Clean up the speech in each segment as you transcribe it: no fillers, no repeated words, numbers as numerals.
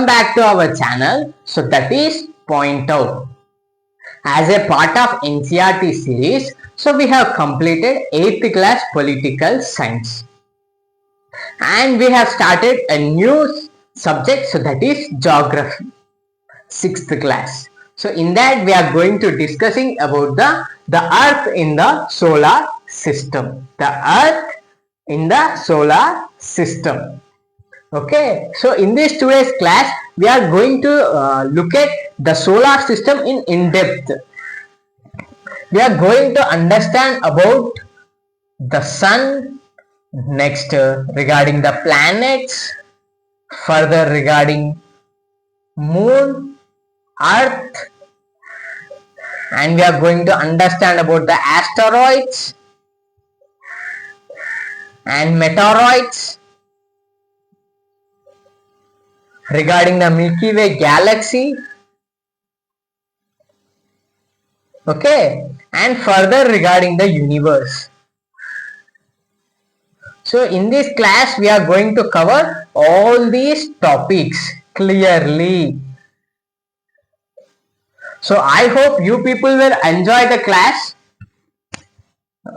welcome back to our channel. So that is Point Out. As a part of ncert series, so we have completed 8th class political science. And we have started a new subject, so that is geography, 6th class. So in that we are going to discussing about the earth in the solar system. The earth in the solar system. Okay, so in this today's class we are going to look at the solar system in depth. We are going to understand about the sun, next regarding the planets, further regarding moon, earth, and we are going to understand about the asteroids and meteoroids, regarding the Milky Way galaxy, okay, and further regarding the universe. So in this class we are going to cover all these topics clearly. So I hope you people will enjoy the class.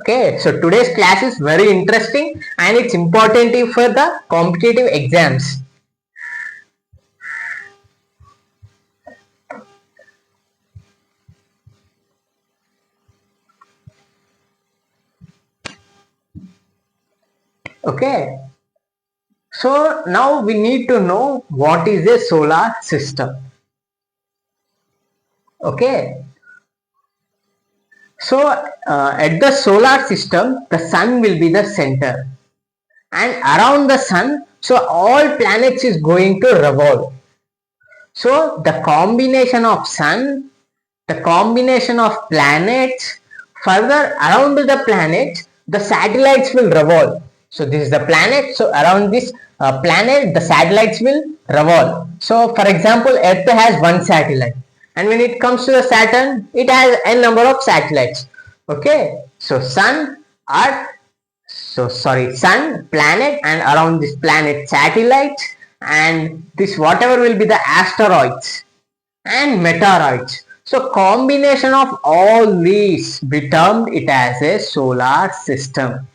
Okay, so today's class is very interesting and it's important for the competitive exams. Okay, so now we need to know what is a solar system. Okay, so at the solar system the sun will be the center, and around the sun, so all planets is going to revolve. So the combination of sun, the combination of planets, further around the planets the satellites will revolve. So this is the planet, so around this planet the satellites will revolve. So for example, Earth has one satellite, and when it comes to the Saturn, it has n number of satellites. Okay, so sun, earth, sun, planet, and around this planet satellites, and this whatever will be the asteroids and meteoroids. So combination of all these, we termed it as a solar system.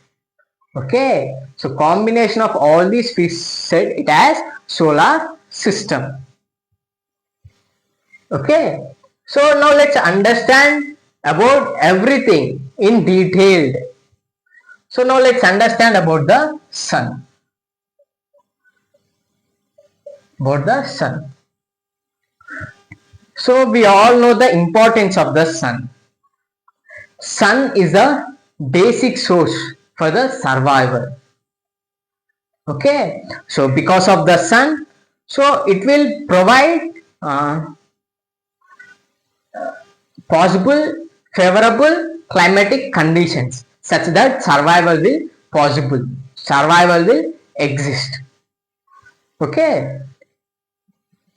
Okay, so combination of all these we said it as solar system. Okay, so now let's understand about everything in detail. So now let's understand about the sun. So we all know the importance of the sun. Sun is a basic source for the survival. Okay, so because of the sun, so it will provide possible favorable climatic conditions such that survival will exist. Okay,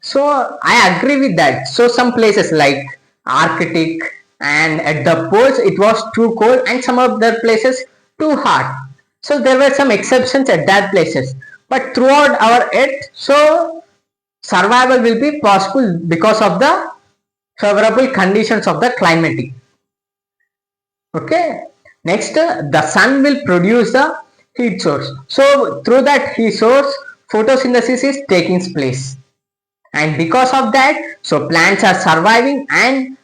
so I agree with that. So some places like Arctic and at the poles it was too cold, and some other places too hot. So there were some exceptions at that places, but throughout our earth, so survival will be possible because of the favorable conditions of the climatic. Okay, next the sun will produce the heat source. So through that heat source, photosynthesis is taking place, and because of that, so plants are surviving, and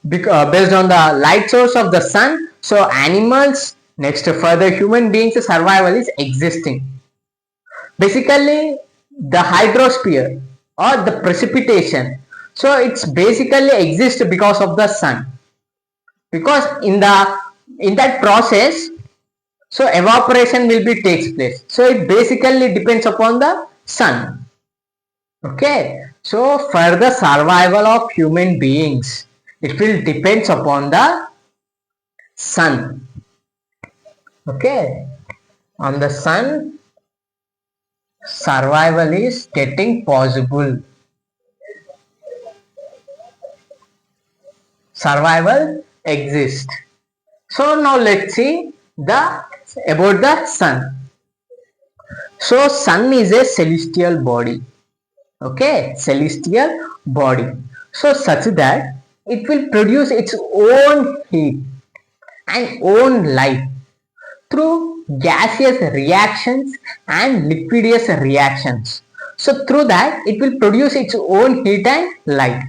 based on the light source of the sun, so animals, next further human beings survival is existing. Basically the hydrosphere or the precipitation, so it's basically exists because of the sun, because in that process, so evaporation will be takes place. So it basically depends upon the sun. Okay, so for the survival of human beings, it will depends upon the sun. Okay, on the sun, survival is getting possible. Survival exists. So now let's see about the sun. So sun is a celestial body. Okay, celestial body. So such that it will produce its own heat and own light through gaseous reactions and liquidous reactions. So through that it will produce its own heat and light.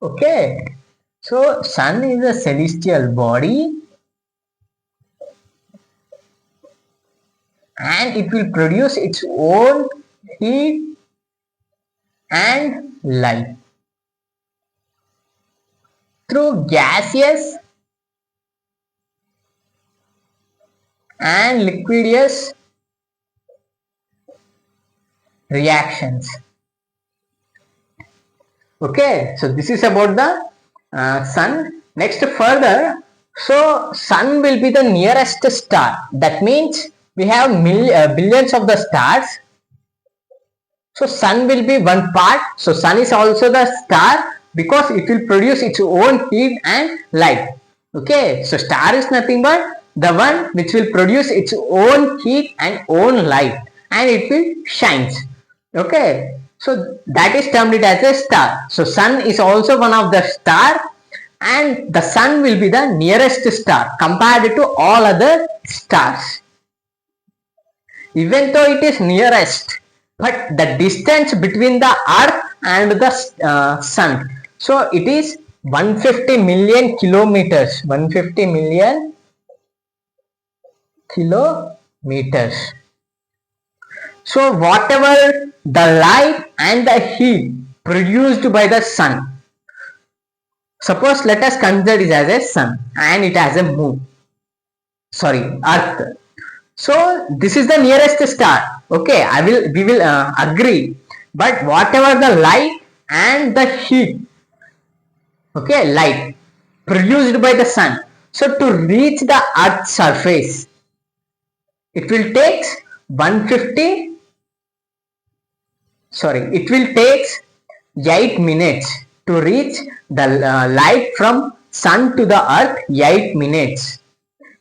Okay, so sun is a celestial body and it will produce its own heat and light through gaseous and liquidous reactions. Okay, so this is about the sun. Next further, so sun will be the nearest star. That means we have billions of the stars. So sun will be one part. So sun is also the star because it will produce its own heat and light. Okay, so star is nothing but the one which will produce its own heat and own light, and it will shines. Okay, so that is termed it as a star. So sun is also one of the star, and the sun will be the nearest star compared to all other stars. Even though it is nearest, but the distance between the earth and the sun, so it is 150 million kilometers. 150 million kilometers. So whatever the light and the heat produced by the sun, suppose let us consider it as a sun and it has a moon, sorry, earth. So this is the nearest star. Okay, we will agree. But whatever the light and the heat, okay, light produced by the sun, so to reach the earth's surface, it will take 150. Sorry, it will take 8 minutes to reach the light from sun to the earth. 8 minutes.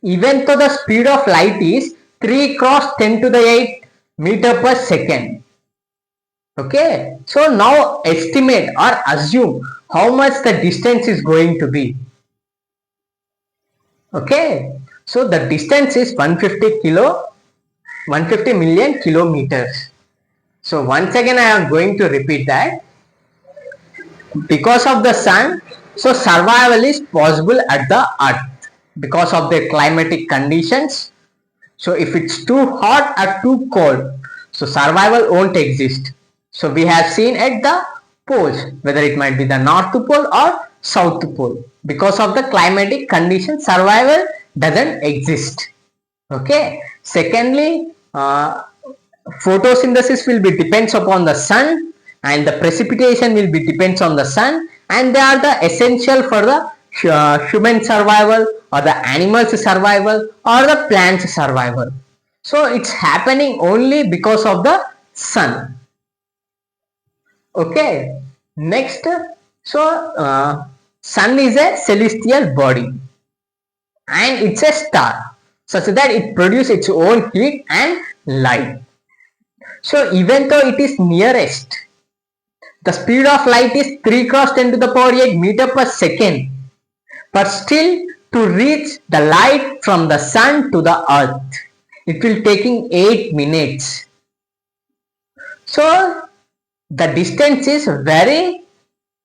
Even though the speed of light is 3 cross 10 to the 8 meter per second. Okay, so now estimate or assume how much the distance is going to be. Okay, so the distance is 150 million kilometers. So once again I am going to repeat that. Because of the sun, so survival is possible at the earth because of the climatic conditions. So if it's too hot or too cold, so survival won't exist. So we have seen at the poles, whether it might be the north pole or south pole. Because of the climatic conditions, survival doesn't exist. Okay. Secondly, photosynthesis will be depends upon the sun, and the precipitation will be depends on the sun, and they are the essential for the human survival or the animals survival or the plants survival. So it's happening only because of the sun. Okay, next, so sun is a celestial body and it's a star such that it produces its own heat and light. So even though it is nearest, the speed of light is 3 cross 10 to the power 8 meter per second, but still to reach the light from the sun to the earth, it will taking 8 minutes. So the distance is very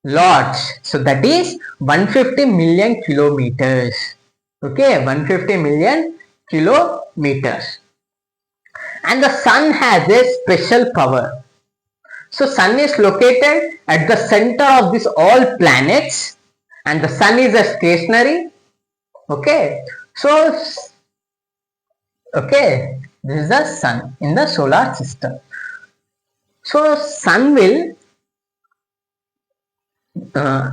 large. So that is 150 million kilometers. Okay, 150 million kilometers. And the sun has a special power. So sun is located at the center of this all planets, and the sun is a stationary. Okay, so okay, this is the sun in the solar system. So sun will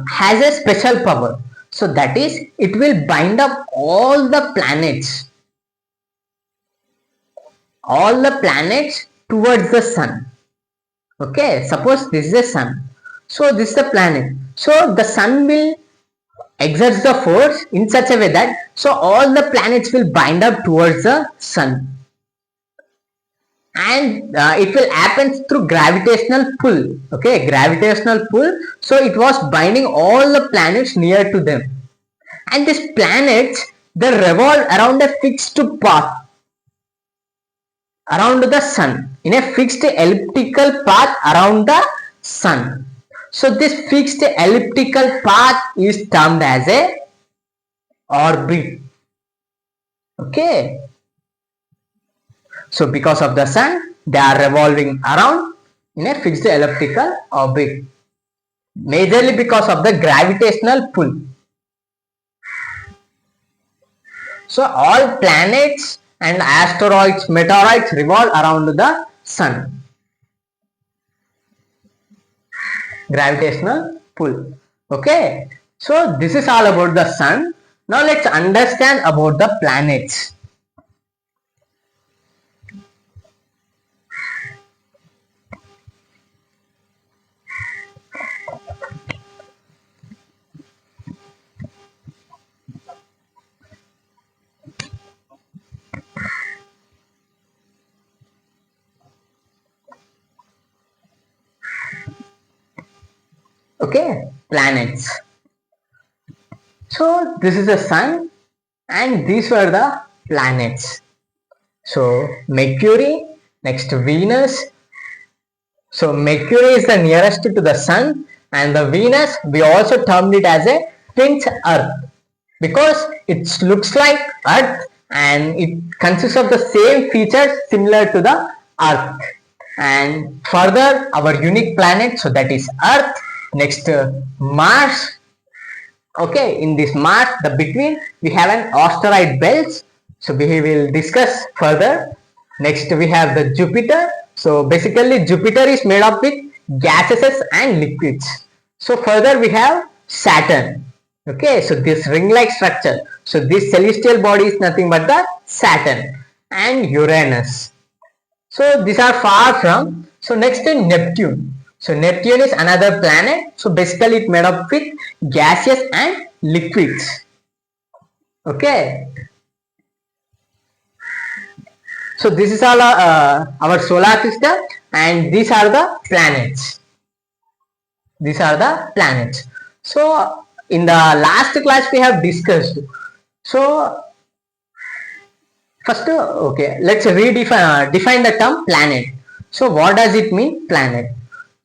has a special power. So that is, it will bind up all the planets towards the sun. Okay, suppose this is the sun, so this is the planet, so the sun will exert the force in such a way that so all the planets will bind up towards the sun. and it will happen through gravitational pull. Okay, gravitational pull. So it was binding all the planets near to them, and these planets, they revolve around a fixed path around the sun, in a fixed elliptical path around the sun. So this fixed elliptical path is termed as a orbit. Okay, so because of the sun, they are revolving around in a fixed elliptical orbit, majorly because of the gravitational pull. So all planets and asteroids, meteorites revolve around the sun. Gravitational pull. Okay, so this is all about the sun. Now let's understand about the planets. Okay, planets. So this is the sun and these were the planets. So Mercury, next Venus. So Mercury is the nearest to the sun, and the Venus, we also termed it as a twin Earth because it looks like Earth and it consists of the same features similar to the Earth. And further, our unique planet, so that is Earth. Next, Mars. Okay, in this Mars, the between we have an asteroid belt. So we will discuss further. Next, we have the Jupiter. So basically, Jupiter is made up with gases and liquids. So further, we have Saturn. Okay, so this ring-like structure. So this celestial body is nothing but the Saturn and Uranus. So these are far from. So next is Neptune. So Neptune is another planet. So basically it made up with gaseous and liquids. Okay. So this is all our solar system, and these are the planets. These are the planets. So in the last class we have discussed. So first, okay, let's define the term planet. So what does it mean, planet?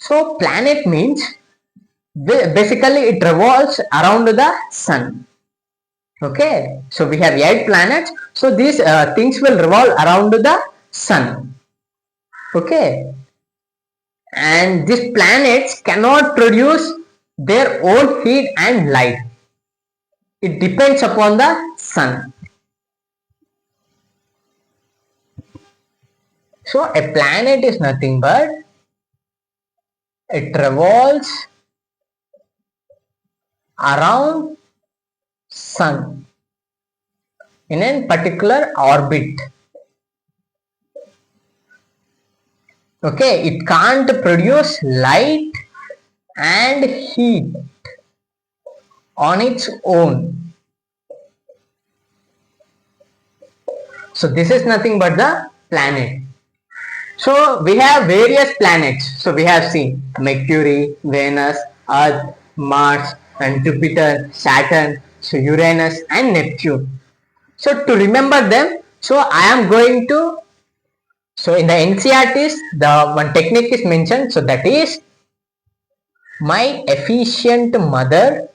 So planet means basically it revolves around the sun. Okay, so we have 8 planets. So these things will revolve around the sun. Okay, and these planets cannot produce their own heat and light. It depends upon the sun. So a planet is nothing but it revolves around sun in a particular orbit. Okay, it can't produce light and heat on its own. So this is nothing but the planet. So we have various planets. So we have seen Mercury, Venus, Earth, Mars, and Jupiter, Saturn, so Uranus and Neptune. So to remember them, so I am going to, so in the NCERT the one technique is mentioned, so that is my efficient mother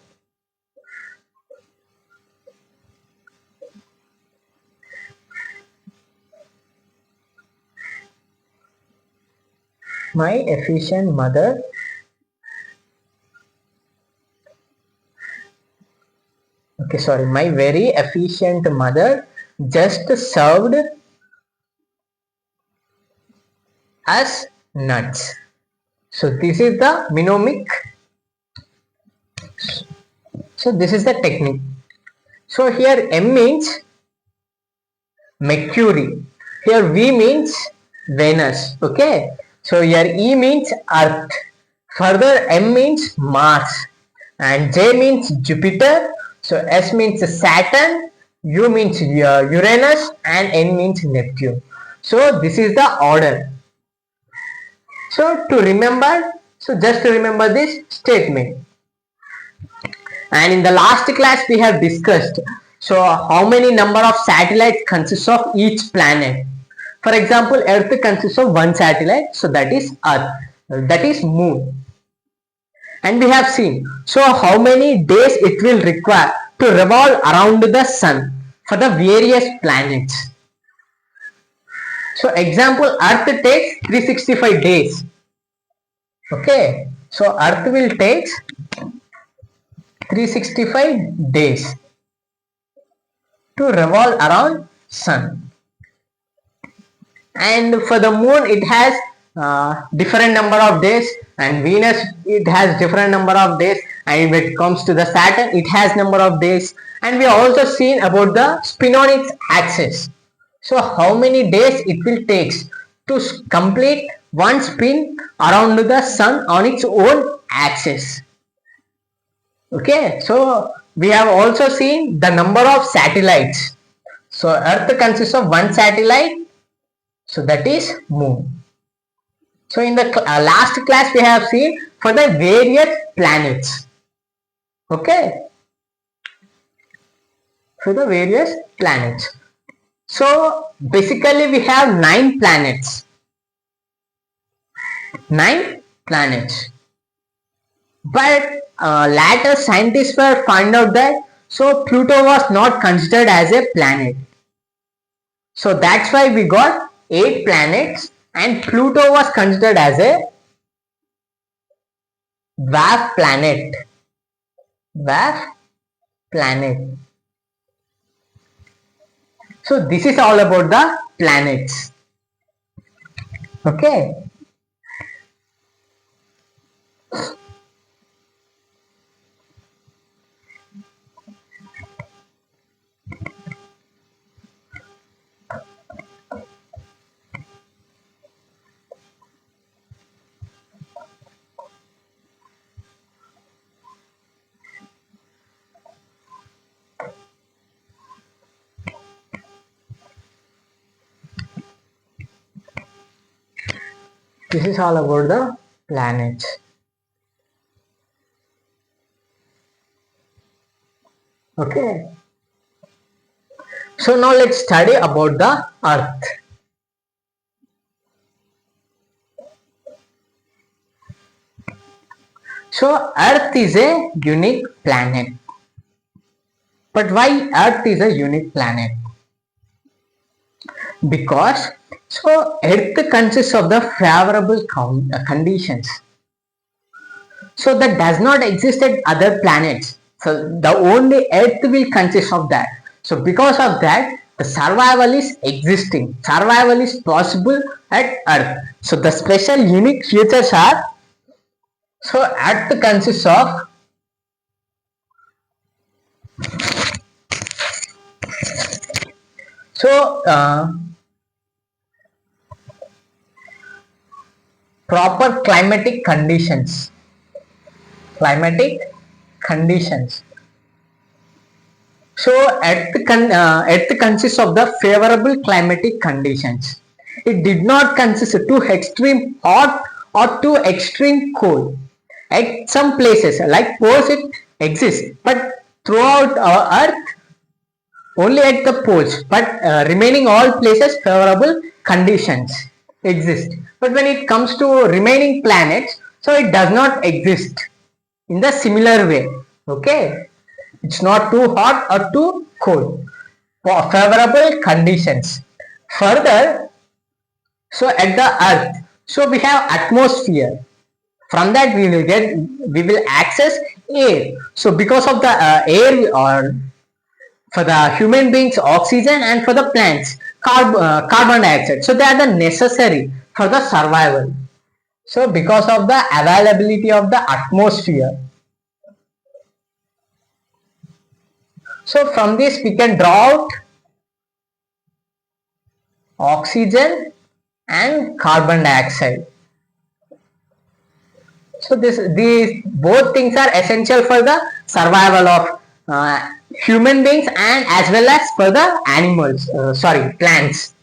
my efficient mother okay, sorry, my very efficient mother just served us nuts. So this is the mnemonic. So this is the technique. So here M means Mercury, here V means Venus. Okay, so here E means Earth, further M means Mars, and J means Jupiter, so S means Saturn, U means Uranus, and N means Neptune. So this is the order. So to remember, so just to remember this statement. And in the last class we have discussed, so how many number of satellites consists of each planet. For example, Earth consists of one satellite, so that is Earth, that is Moon. And we have seen, so how many days it will require to revolve around the Sun for the various planets. So example, Earth takes 365 days. Okay, so Earth will take 365 days to revolve around Sun. And for the Moon it has different number of days, and Venus it has different number of days, and when it comes to the Saturn it has number of days. And we also seen about the spin on its axis. So how many days it will take to complete one spin around the Sun on its own axis. Okay, so we have also seen the number of satellites. So Earth consists of one satellite, so that is Moon. So in the last class we have seen for the various planets. Okay, for the various planets. So basically we have 9 planets. 9 planets. But later scientists were found out that so Pluto was not considered as a planet. So that's why we got 8 planets, and Pluto was considered as a dwarf planet. Dwarf planet. So this is all about the planets. Okay. This is all about the planets. Okay. So now let's study about the Earth. So Earth is a unique planet. But why Earth is a unique planet? Because so Earth consists of the favorable conditions. So that does not exist at other planets. So the only Earth will consist of that. So because of that, the survival is existing. Survival is possible at Earth. So the special unique features are, so Earth consists of proper climatic conditions. Climatic conditions. So Earth consists of the favorable climatic conditions. It did not consist of too extreme hot or too extreme cold. At some places like poles it exists, but throughout our Earth only at the poles, but remaining all places favorable conditions exist. But when it comes to remaining planets, so it does not exist in the similar way. Okay, it's not too hot or too cold. For favorable conditions. Further, so at the Earth, so we have atmosphere. From that we will access air. So because of the air, or for the human beings oxygen, and for the plants carbon dioxide, so they are the necessary for the survival. So because of the availability of the atmosphere, so from this we can draw out oxygen and carbon dioxide. So these both things are essential for the survival of human beings and as well as for the animals, plants.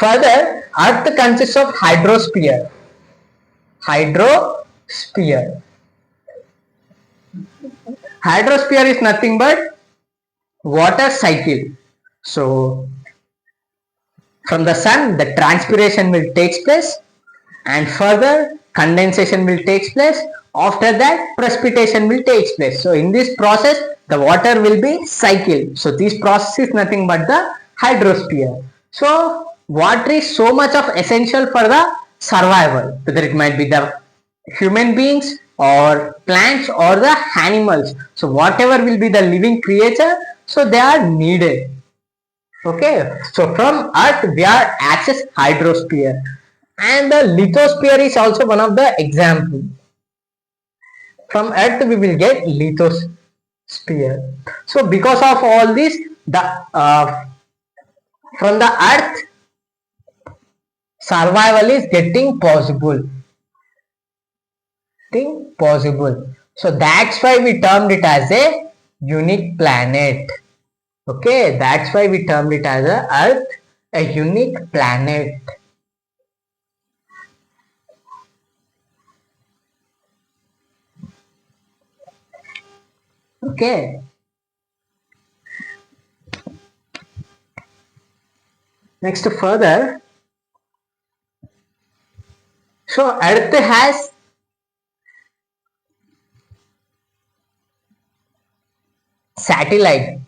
Further, Earth consists of hydrosphere. Hydrosphere. Hydrosphere is nothing but water cycle. So from the sun, the transpiration will take place, and further condensation will take place. After that, precipitation will take place. So in this process, the water will be cycled. So this process is nothing but the hydrosphere. So water is so much of essential for the survival, whether it might be the human beings or plants or the animals. So whatever will be the living creature, so they are needed. Okay, so from Earth we are access hydrosphere, and the lithosphere is also one of the example. From Earth we will get lithosphere. So because of all this, the from the Earth survival is getting possible. So that's why we termed it as a unique planet. Okay, that's why we termed it as Earth, a unique planet. Okay. Next further, so Earth has satellite.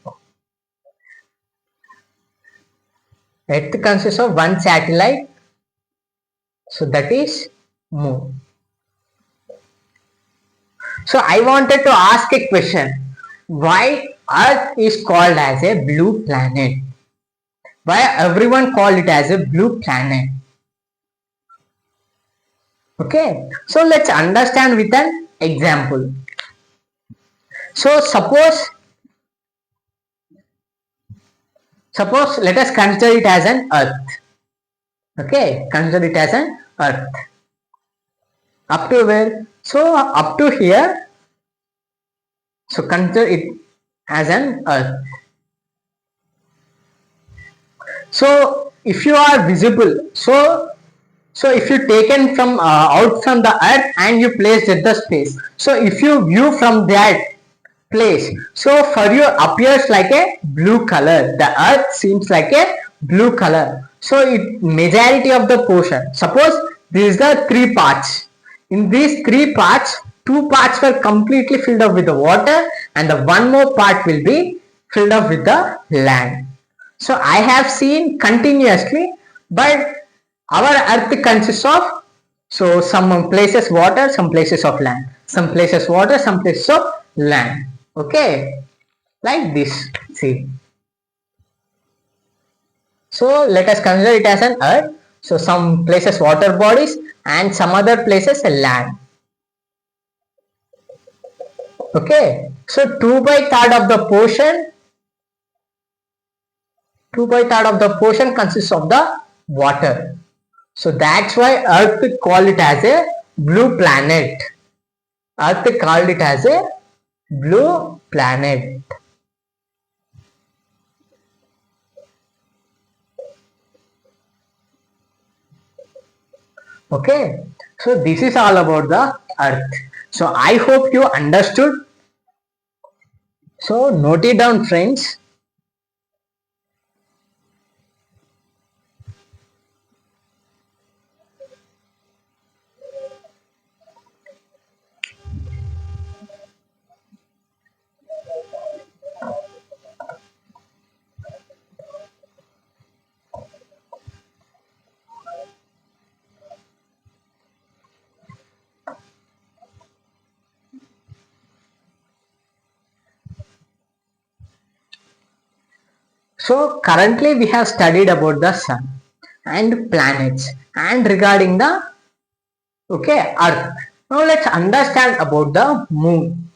Earth consists of one satellite, so that is Moon. So I wanted to ask a question. Why Earth is called as a blue planet? Why everyone call it as a blue planet? Okay, so let's understand with an example. So suppose let us consider it as an Earth. Okay, consider it as an Earth. Up to where? So up to here. So consider it as an Earth. So if you are visible, so if you taken from out from the Earth and you placed at the space, so if you view from that place, so for you appears like a blue color. The Earth seems like a blue color. So it majority of the portion, suppose these are the three parts. In these three parts, two parts were completely filled up with the water, and the one more part will be filled up with the land. So I have seen continuously, but our Earth consists of, so some places water, some places of land, some places water, some places of land. Okay, like this. See. So let us consider it as an Earth. So some places water bodies and some other places land. Okay, so 2/3 of the portion, 2/3 of the portion consists of the water. So that's why Earth called it as a blue planet. Earth called it as a blue planet. Okay, so this is all about the Earth. So I hope you understood. So note it down, friends. So currently we have studied about the sun and planets and regarding the Earth. Now let's understand about the moon.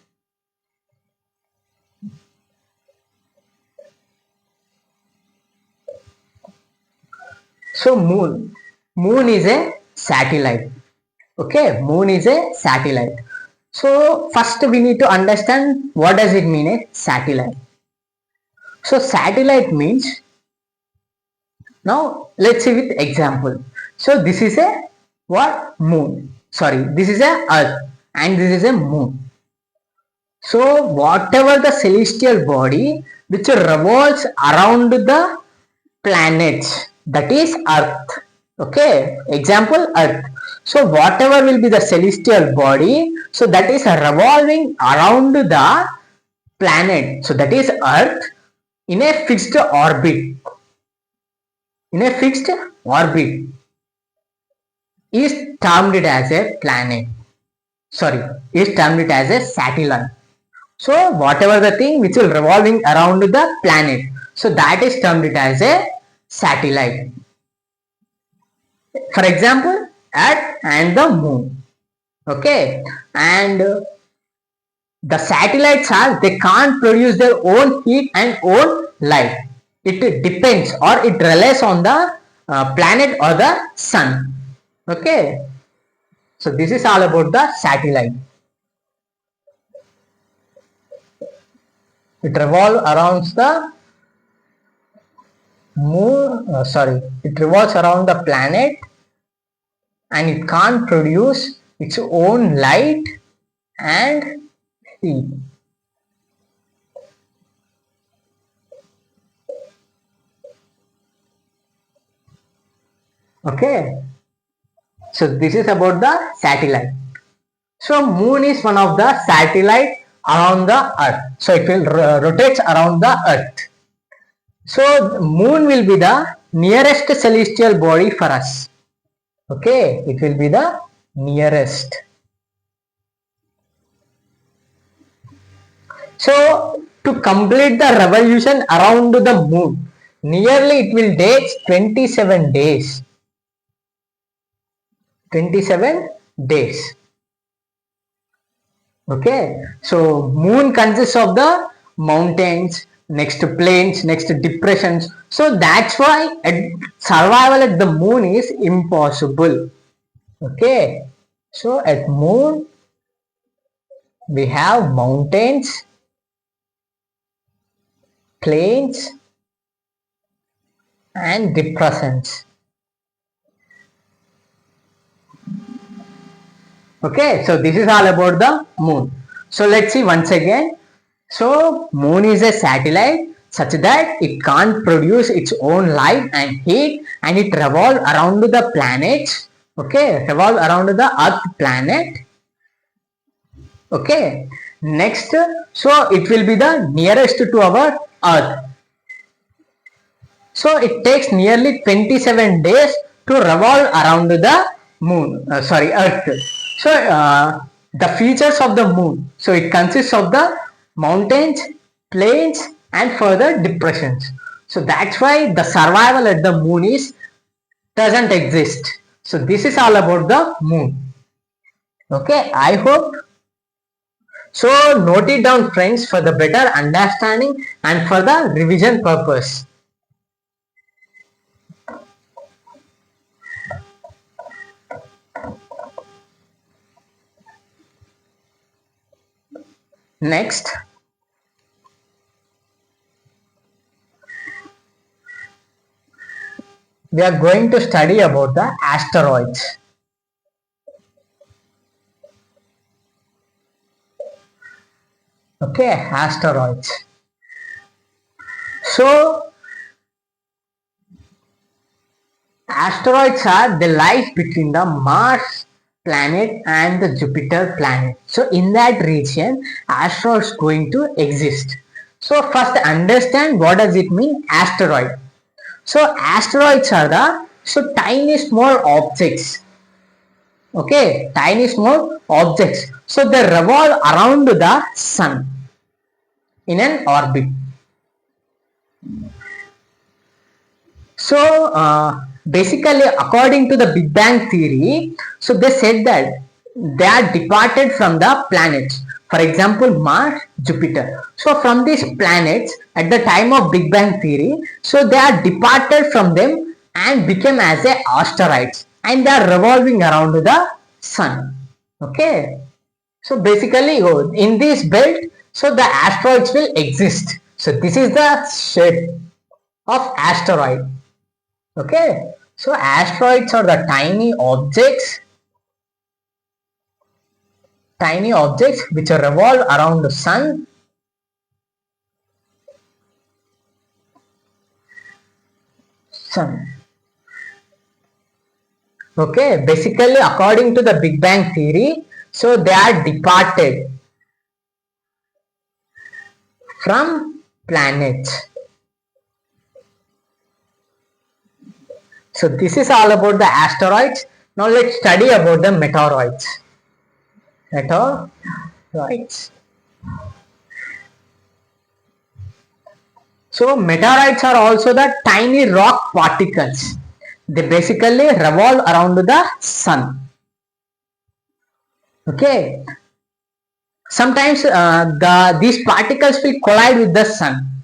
So moon is a satellite. Okay, moon is a satellite. So first we need to understand what does it mean a satellite. So satellite means Now let's see with example. So this is a what? Moon. Sorry, this is a earth and this is a moon. So whatever the celestial body which revolves around the planets, that is earth. Okay, example earth. So whatever will be the celestial body, so that is revolving around the planet, so that is earth, in a fixed orbit. In a fixed orbit is termed it as a planet. Sorry, is termed it as a satellite. So whatever the thing which is revolving around the planet, so that is termed it as a satellite. For example, Earth and the moon. Okay, and the satellites are, they can't produce their own heat and own light. It depends or it relies on the planet or the sun. Okay, so this is all about the satellite. It revolves around the moon, it revolves around the planet and it can't produce its own light and heat. Okay, so this is about the satellite. So moon is one of the satellite around the earth, so it will rotates around the earth. So moon will be the nearest celestial body for us. Okay, it will be the nearest. So to complete the revolution around the moon, nearly it will take 27 days. 27 days. Okay, so moon consists of the mountains, next plains, next depressions. So that's why survival at the moon is impossible. Okay, so at moon we have mountains, plains and depressions. Okay, so this is all about the moon. So let's see once again. So moon is a satellite such that it can't produce its own light and heat and it revolves around the planets. Okay, revolve around the earth planet. Okay, next, so it will be the nearest to our earth. So it takes nearly 27 days to revolve around the moon, earth. So the features of the moon, so it consists of the mountains, plains and further depressions. So that's why the survival at the moon doesn't exist. So this is all about the moon. Okay, I hope. So note it down friends for the better understanding and for the revision purpose. Next, we are going to study about the asteroids. Okay, asteroids. So asteroids are the lies between the Mars planet and the Jupiter planet. So in that region, asteroids going to exist. So first understand what does it mean asteroid. So asteroids are the tiny small objects. Okay, tiny small objects. So they revolve around the sun in an orbit. So basically according to the Big Bang theory, so they said that they are departed from the planets. For example, Mars, Jupiter. So from these planets at the time of Big Bang theory, so they are departed from them and became as a asteroids and they are revolving around the sun. Okay. So basically in this belt, so the asteroids will exist. So this is the shape of asteroid. Okay, so asteroids are the tiny objects which revolve around the sun. Okay, basically according to the Big Bang theory, so they are departed from planets. So this is all about the asteroids. Now let's study about the meteoroids. Meteoroids. So meteorites are also the tiny rock particles. They basically revolve around the sun. Okay. Sometimes these particles will collide with the sun,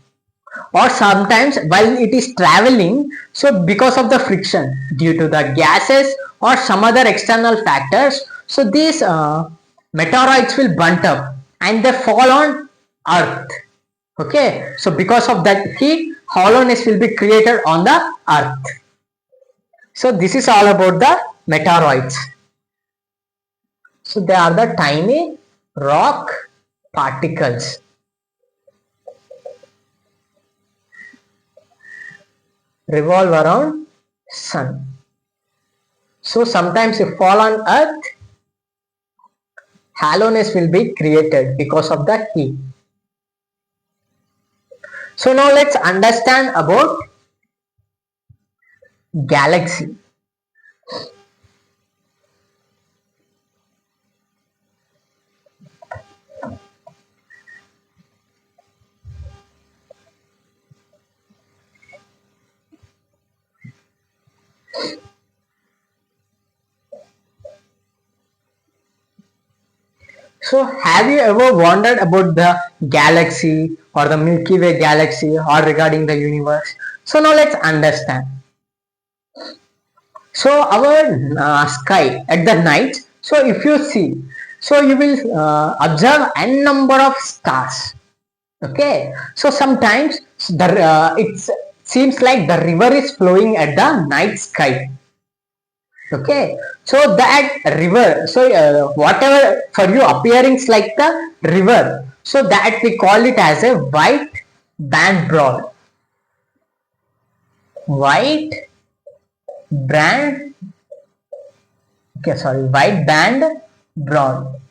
or sometimes while it is traveling, so because of the friction due to the gases or some other external factors, so these meteoroids will burnt up and they fall on earth. Okay, so because of that heat, hollowness will be created on the earth. So this is all about the meteoroids. So they are the tiny rock particles. Revolve around sun. So sometimes if fall on earth, hollowness will be created because of the heat. So now let's understand about galaxy. So have you ever wondered about the galaxy or the Milky Way galaxy or regarding the universe? So now let's understand. So our sky at the night, so if you see, so you will observe n number of stars. Okay, so sometimes it seems like the river is flowing at the night sky. Okay, so that river, so whatever for you appearing like the river, so that we call it as a white band broad. White band, okay, sorry, white band broad.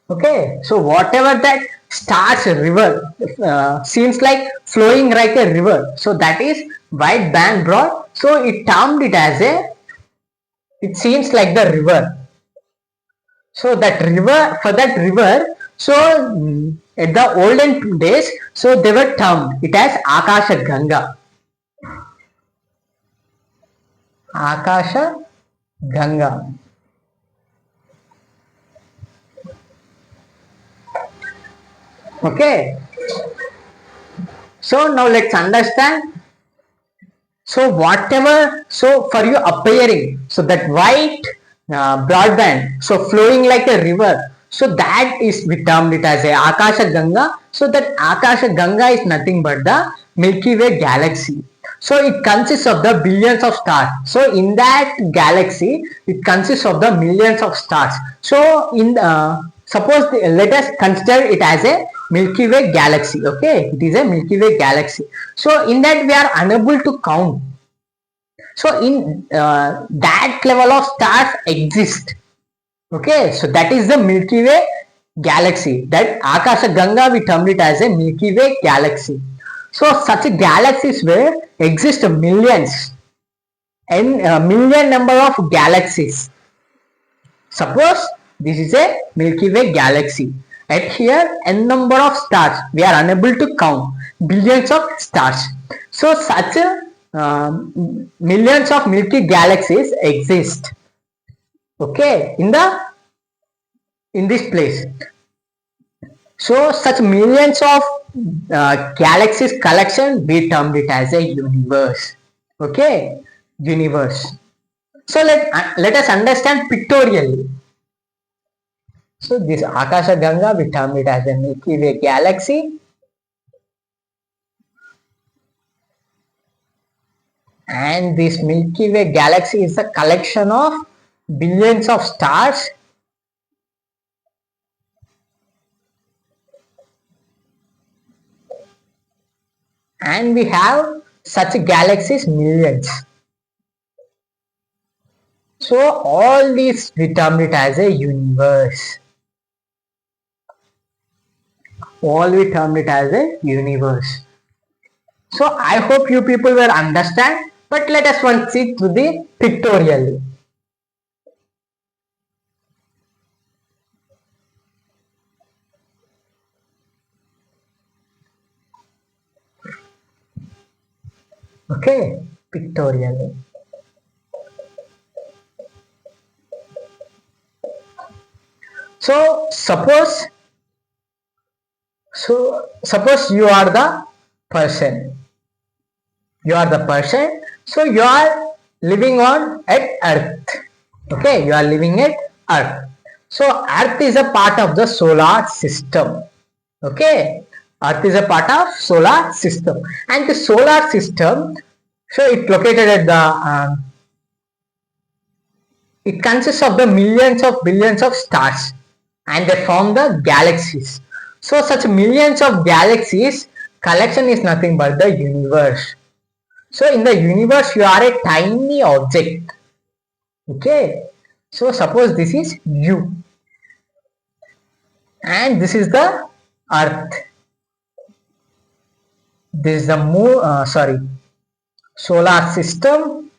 Okay, so whatever that stars river seems like flowing like a river, so that is white band broad. So it termed it as a, it seems like the river. So that river, for that river, so at the olden days, so they were termed it as Akasha Ganga. Akasha Ganga. Okay, so now let's understand. So whatever, so for you appearing, so that white broadband, so flowing like a river, so that is, we termed it as a Akasha Ganga. So that Akasha Ganga is nothing but the Milky Way galaxy. So it consists of the billions of stars. So in that galaxy, it consists of the millions of stars. So in suppose let us consider it as a Milky Way galaxy. Okay, it is a Milky Way galaxy. So in that we are unable to count. So in that level of stars exist. Okay, so that is the Milky Way galaxy. That Akasha Ganga, we termed it as a Milky Way galaxy. So such galaxies where exist millions and million number of galaxies. Suppose this is a Milky Way galaxy. At here n number of stars, we are unable to count billions of stars. So such millions of Milky galaxies exist. Okay, in this place. So such millions of galaxies collection, we termed it as a universe. Okay, universe. So let us understand pictorially. So this Akasha Ganga, we term it as a Milky Way galaxy. And this Milky Way galaxy is a collection of billions of stars, and we have such galaxies millions. So all these we termed it as a universe. All we termed it as a universe. So I hope you people will understand, but let us once see through the pictorially. Okay, pictorially. So suppose you are the person. You are the person. So you are living on at Earth. Okay, you are living at Earth. So Earth is a part of the solar system. Okay, Earth is a part of solar system, and the solar system, so it's located at the it consists of the millions of billions of stars, and they form the galaxies. So such millions of galaxies collection is nothing but the universe. So in the universe you are a tiny object. Okay, so suppose this is you and this is the Earth. This is the solar system,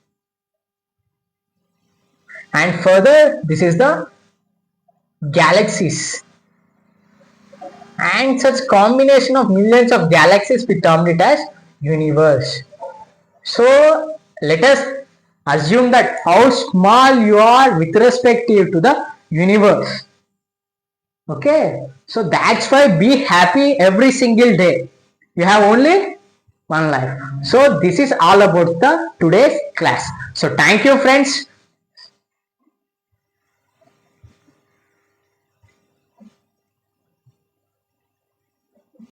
and further this is the galaxies, and such combination of millions of galaxies we termed it as universe. So let us assume that how small you are with respect to the universe. Okay, so that's why be happy every single day. You have only one life. So this is all about the today's class. So thank you friends